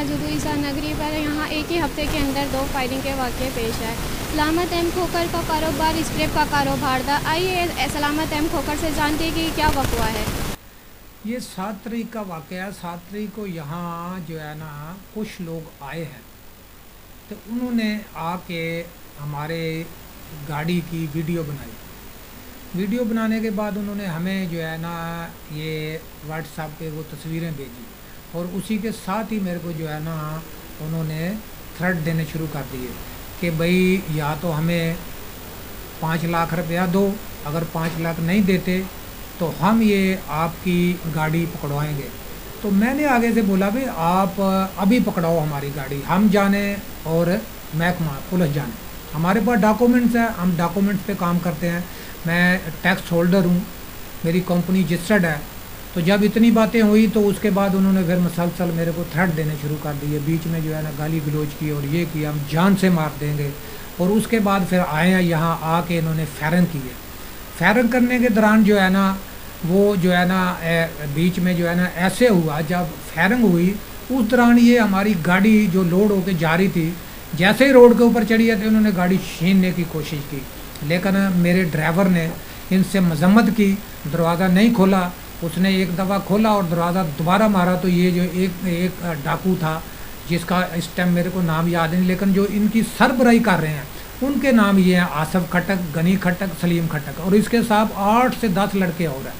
का जुदू ईसा नगरी पर यहाँ एक ही हफ्ते के अंदर 2 फायरिंग के वाक़े पेश आए। सलामत एम खोखर का कारोबार स्क्रेप का कारोबार था। आइए सलामत एम खोखर से जानते हैं कि क्या वक़्वा है। ये 7 तारीख का वाक़या है। 7 तारीख को यहाँ जो है ना कुछ लोग आए हैं, तो उन्होंने आके हमारे गाड़ी की वीडियो बनाई। वीडियो बनाने के बाद उन्होंने हमें जो है ना ये व्हाट्सएप पे वो तस्वीरें भेजी, और उसी के साथ ही मेरे को जो है ना उन्होंने थ्रेट देने शुरू कर दिए कि भाई या तो हमें 5 लाख रुपया दो, अगर 5 लाख नहीं देते तो हम ये आपकी गाड़ी पकड़वाएंगे। तो मैंने आगे से बोला भाई आप अभी पकड़ाओ हमारी गाड़ी, हम जाने और महकमा पुलिस जाने, हमारे पास डॉक्यूमेंट्स है, हम डॉक्यूमेंट्स पे काम करते हैं, मैं टैक्स होल्डर हूँ, मेरी कंपनी रजिस्टर्ड है। तो जब इतनी बातें हुई तो उसके बाद उन्होंने फिर मसलसल मेरे को थ्रेट देने शुरू कर दिए। बीच में जो है ना गाली गलौज की और ये किया हम जान से मार देंगे। और उसके बाद फिर आए हैं यहाँ आके इन्होंने फायरिंग की है। फायरिंग करने के दौरान जो है ना वो जो है ना बीच में जो है ना ऐसे हुआ, जब फायरिंग हुई उस दौरान ये हमारी गाड़ी जो लोड होके जा रही थी, जैसे ही रोड के ऊपर चढ़ी है तो उन्होंने गाड़ी छीनने की कोशिश की, लेकिन मेरे ड्राइवर ने इनसे मजम्मत की, दरवाज़ा नहीं खोला। उसने एक दफ़ा खोला और दरवाज़ा दोबारा मारा तो ये जो एक डाकू था जिसका इस टाइम मेरे को नाम याद नहीं, लेकिन जो इनकी सरबराही कर रहे हैं उनके नाम ये हैं आसफ खटक, गनी खटक, सलीम खटक, और इसके साथ 8 से 10 लड़के और हैं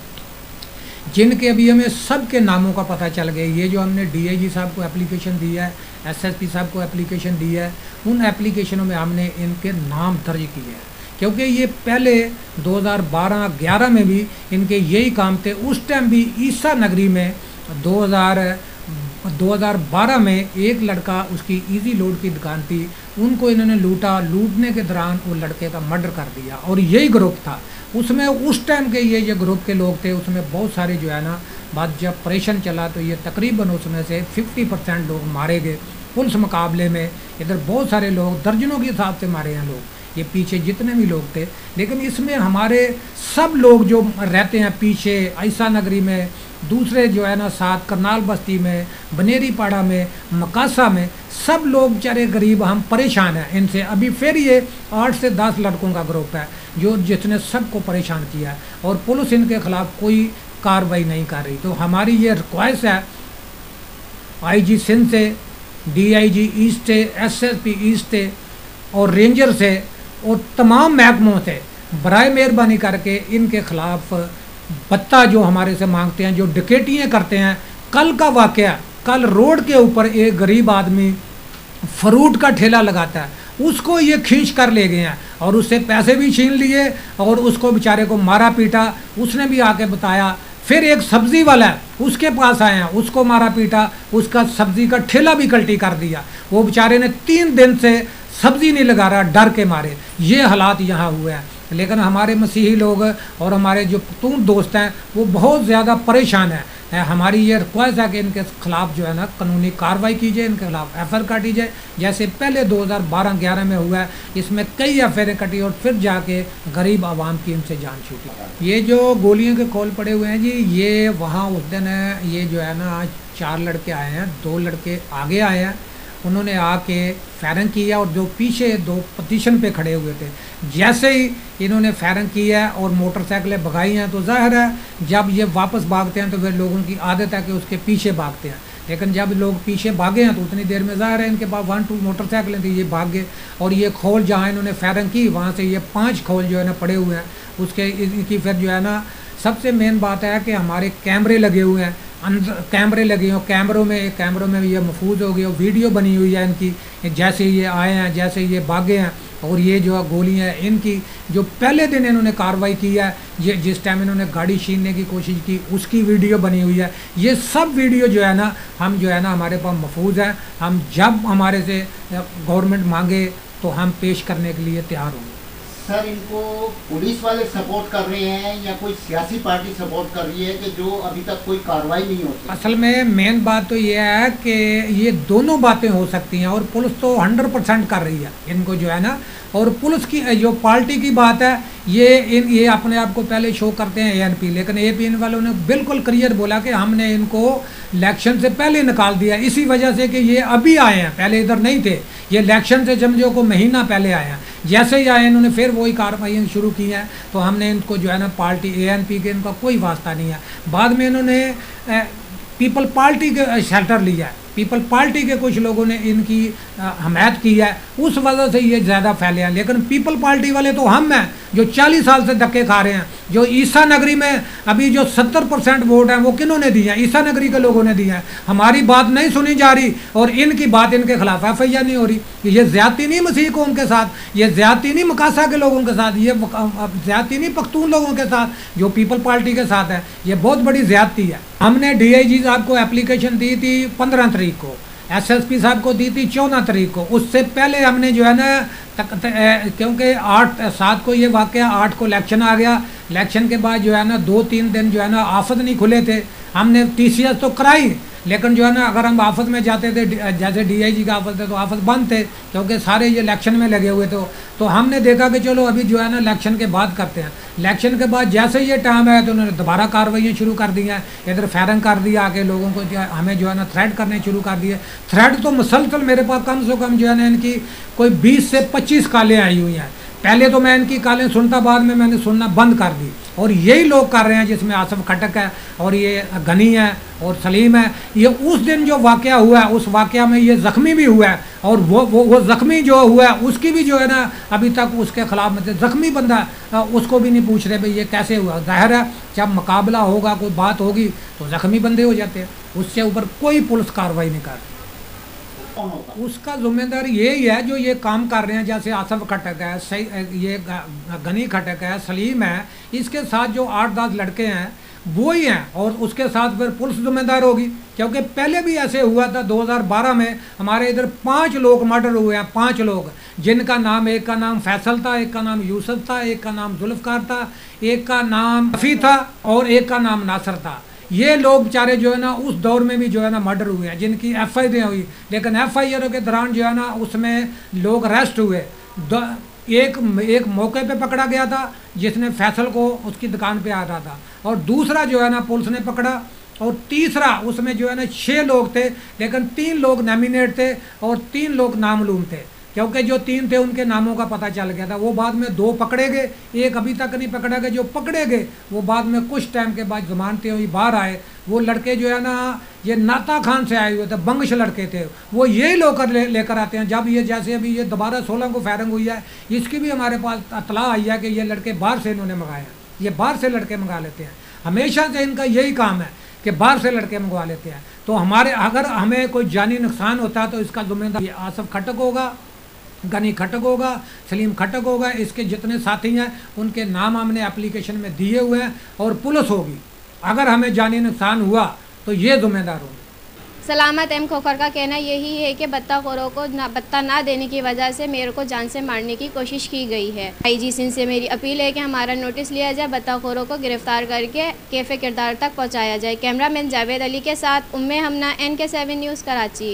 जिनके अभी हमें सब के नामों का पता चल गया। ये जो हमने डीआईजी साहब को एप्लीकेशन दी है, एसएसपी साहब को एप्लीकेशन दी है, उन एप्लीकेशनों में हमने इनके नाम दर्ज किए हैं, क्योंकि ये पहले 2012-11 में भी इनके यही काम थे। उस टाइम भी ईसा नगरी में 2012 में एक लड़का, उसकी इजी लोड की दुकान थी, उनको इन्होंने लूटा, लूटने के दौरान वो लड़के का मर्डर कर दिया, और यही ग्रुप था उसमें। उस टाइम के ये जो ग्रुप के लोग थे उसमें बहुत सारे जो है ना, बाद जब ऑपरेशन चला तो ये तकरीबन उसमें से 50% लोग मारे गए। पुलिस मुकाबले में इधर बहुत सारे लोग दर्जनों के हिसाब से मारे हैं लोग, ये पीछे जितने भी लोग थे। लेकिन इसमें हमारे सब लोग जो रहते हैं पीछे ईसा नगरी में, दूसरे जो है ना साथ करनाल बस्ती में, बनेरी पाड़ा में, मकासा में, सब लोग बेचारे गरीब, हम परेशान हैं इनसे। अभी फिर ये 8 से 10 लड़कों का ग्रुप है जो जिसने सबको परेशान किया है, और पुलिस इनके खिलाफ कोई कार्रवाई नहीं कर रही। तो हमारी ये रिक्वेस्ट है आईजी सिंध से, डीआईजी ईस्ट से, एसएसपी ईस्ट से और रेंजर से और तमाम महकमों से, बराए मेहरबानी करके इनके खिलाफ भत्ता जो हमारे से मांगते हैं, जो डकैतियाँ करते हैं। कल का वाक़या, कल रोड के ऊपर एक गरीब आदमी फ्रूट का ठेला लगाता है, उसको ये खींच कर ले गए हैं और उससे पैसे भी छीन लिए और उसको बेचारे को मारा पीटा। उसने भी आके बताया। फिर एक सब्ज़ी वाला है, उसके पास आए हैं, उसको मारा पीटा, उसका सब्ज़ी का ठेला भी कल्टी कर दिया। वो बेचारे ने 3 दिन से सब्ज़ी नहीं लगा रहा डर के मारे। ये हालात यहाँ हुए हैं। लेकिन हमारे मसीही लोग और हमारे जो पख्तून दोस्त हैं वो बहुत ज़्यादा परेशान हैं। हमारी ये रिक्वेस्ट है कि इनके खिलाफ जो है ना कानूनी कार्रवाई की जाए, इनके खिलाफ एफआईआर काटी जाए, जैसे पहले 2012-11 में हुआ है। इसमें कई एफआईआर कटी और फिर जाके गरीब आवाम की इनसे जान छूटी। ये जो गोलियों के कॉल पड़े हुए हैं जी, ये वहाँ उस दिन ये जो है ना 4 लड़के आए हैं, 2 लड़के आगे आए हैं, उन्होंने आके फायरिंग किया, और जो पीछे 2 पोजीशन पे खड़े हुए थे, जैसे ही इन्होंने फायरिंग की है और मोटरसाइकिलें भगाई हैं, तो जाहिर है जब ये वापस भागते हैं तो फिर लोगों की आदत है कि उसके पीछे भागते हैं। लेकिन जब लोग पीछे भागे हैं तो उतनी देर में जाहिर है इनके पास 1-2 मोटरसाइकिलें थी, ये भाग गए। और ये खोल जहाँ इन्होंने फायरिंग की वहाँ से ये 5 खोल जो है ना पड़े हुए हैं। उसके इनकी फिर जो है ना सबसे मेन बात है कि हमारे कैमरे लगे हुए हैं, अंदर कैमरे लगे हुए, कैमरों में ये महफूज हो गई और वीडियो बनी हुई है इनकी, जैसे ये आए हैं, जैसे ये भागे हैं। और ये जो गोलियां हैं इनकी, जो पहले दिन इन्होंने कार्रवाई की है, ये जिस टाइम इन्होंने गाड़ी छीनने की कोशिश की उसकी वीडियो बनी हुई है। ये सब वीडियो जो है ना हम जो है ना हमारे पास महफूज है। हम जब हमारे से गवर्नमेंट मांगे तो हम पेश करने के लिए तैयार होंगे। सर, इनको पुलिस वाले सपोर्ट कर रहे हैं या कोई सियासी पार्टी सपोर्ट कर रही है कि जो अभी तक कोई कार्रवाई नहीं होती? असल में मेन बात तो ये है कि ये दोनों बातें हो सकती हैं, और पुलिस तो 100% कर रही है इनको जो है ना। और पुलिस की जो पार्टी की बात है, ये अपने आप को पहले शो करते हैं ANP, लेकिन APN वालों ने बिल्कुल क्लियर बोला कि हमने इनको इलेक्शन से पहले निकाल दिया, इसी वजह से कि ये अभी आए हैं, पहले इधर नहीं थे, ये इलेक्शन से समझो को महीना पहले आए हैं। जैसे ही आए इन्होंने फिर वही कार्रवाई शुरू की हैं, तो हमने इनको जो है ना पार्टी ANP के इनका कोई वास्ता नहीं है। बाद में इन्होंने पीपल पार्टी के शेल्टर लिया है, पीपल पार्टी के कुछ लोगों ने इनकी हमायत की है, उस वजह से ये ज़्यादा फैले हैं। लेकिन पीपल पार्टी वाले तो हम हैं जो 40 साल से धक्के खा रहे हैं। जो ईसा नगरी में अभी जो 70% वोट हैं वो किन्होंने दिए हैं? ईसा नगरी के लोगों ने दिए हैं। हमारी बात नहीं सुनी जा रही और इनकी बात इनके खिलाफ FIR नहीं हो रही। ये ज़्यादती नहीं मसीह कौम के साथ, ये ज़्यादती नहीं मकासा के लोगों के साथ, ये ज़्यादती नहीं पख्तून लोगों के साथ जो पीपल पार्टी के साथ है, ये बहुत बड़ी ज़्यादती है। हमने DIG साहब को एप्लीकेशन दी थी 15 तारीख को, SSP साहब को दी थी 14 तारीख को। उससे पहले हमने जो है ना क्योंकि 8-7 को ये वाक़या, 8 को इलेक्शन आ गया, इलेक्शन के बाद जो है ना 2-3 दिन जो है ना आफत नहीं खुले थे, हमने TCS तो कराई, लेकिन जो है ना अगर हम आफत में जाते थे, जैसे DIG का आफत थे तो आफत बंद थे, क्योंकि सारे ये इलेक्शन में लगे हुए थे। तो हमने देखा कि चलो अभी जो है ना इलेक्शन के बाद करते हैं। इलेक्शन के बाद जैसे ये टाइम है तो उन्होंने दोबारा कार्रवाइयाँ शुरू कर दी हैं, इधर फायरिंग कर दिया आके लोगों को, हमें जो है ना थ्रेट करने शुरू कर दिए। थ्रेट तो मुसलसल मेरे पास कम से कम जो है ना इनकी कोई 20 से 25 कालें आई हुई हैं। पहले तो मैं इनकी कालें सुनता, बाद में मैंने सुनना बंद कर दी। और यही लोग कर रहे हैं, जिसमें आसिफ खटक है और ये गनी है और सलीम है। ये उस दिन जो वाक़या हुआ है, उस वाक़या में ये ज़ख्मी भी हुआ है, और वो ज़ख्मी जो हुआ है उसकी भी जो है ना अभी तक उसके ख़िलाफ़ मतलब ज़ख्मी बंदा उसको भी नहीं पूछ रहे भाई ये कैसे हुआ। ज़ाहिर है जब मुकाबला होगा, कोई बात होगी तो ज़ख्मी बंदे हो जाते हैं, उससे ऊपर कोई पुलिस कार्रवाई नहीं करती। उसका जिम्मेदार यही है जो ये काम कर रहे हैं, जैसे आसिफ खटक है, ये गनी खटक है, सलीम है, इसके साथ जो 8-10 लड़के हैं वो ही हैं, और उसके साथ फिर पुलिस जिम्मेदार होगी। क्योंकि पहले भी ऐसे हुआ था, 2012 में हमारे इधर 5 लोग मर्डर हुए हैं, 5 लोग, जिनका नाम, एक का नाम फैसल था, एक का नाम यूसुफ था, एक का नाम जुल्फकार था, एक का नाम रफ़ी था और एक का नाम नासर था। ये लोग बेचारे जो है ना उस दौर में भी जो है ना मर्डर हुए हैं, जिनकी FIR हुई, लेकिन FIR के दौरान जो है ना उसमें लोग अरेस्ट हुए। एक मौके पे पकड़ा गया था जिसने फैसल को उसकी दुकान पे आ रहा था, और दूसरा जो है ना पुलिस ने पकड़ा, और तीसरा उसमें जो है ना 6 लोग थे, लेकिन 3 लोग नॉमिनेट थे और 3 लोग नामालूम थे। क्योंकि जो 3 थे उनके नामों का पता चल गया था। वो बाद में 2 पकड़े गए, एक अभी तक नहीं पकड़ा गया। जो पकड़े गए वो बाद में कुछ टाइम के बाद जमानतें हुई, बाहर आए। वो लड़के जो है ना ये नाता खान से आए हुए थे, बंगश लड़के थे, वो यही लोग लेकर आते हैं। जब ये जैसे अभी ये दोबारा 16 को फायरिंग हुई है, इसकी भी हमारे पास इत्तला आई है कि ये लड़के बाहर से इन्होंने मंगाया, ये बाहर से लड़के मंगा लेते हैं। हमेशा से इनका यही काम है कि बाहर से लड़के मंगवा लेते हैं। तो हमारे अगर हमें कोई जानी नुकसान होता है तो इसका जिम्मेदार आसिफ खटक होगा, गनी खटक होगा, सलीम खटक होगा, इसके जितने साथी हैं उनके नाम हमने एप्लीकेशन में दिए हुए हैं, और पुलिस होगी। अगर हमें जानी नुकसान हुआ तो ये जिम्मेदार होगी। सलामत एम खोखर का कहना यही है कि बत्ताखोरों को बत्ता ना देने की वजह से मेरे को जान से मारने की कोशिश की गई है। IG सिंध से मेरी अपील है कि हमारा नोटिस लिया जाए, बत्ताखोरों को गिरफ्तार करके कैफ़े किरदार तक पहुंचाया जाए। कैमरामैन जावेद अली के साथ उम्मे हमना NK7 न्यूज़ कराची।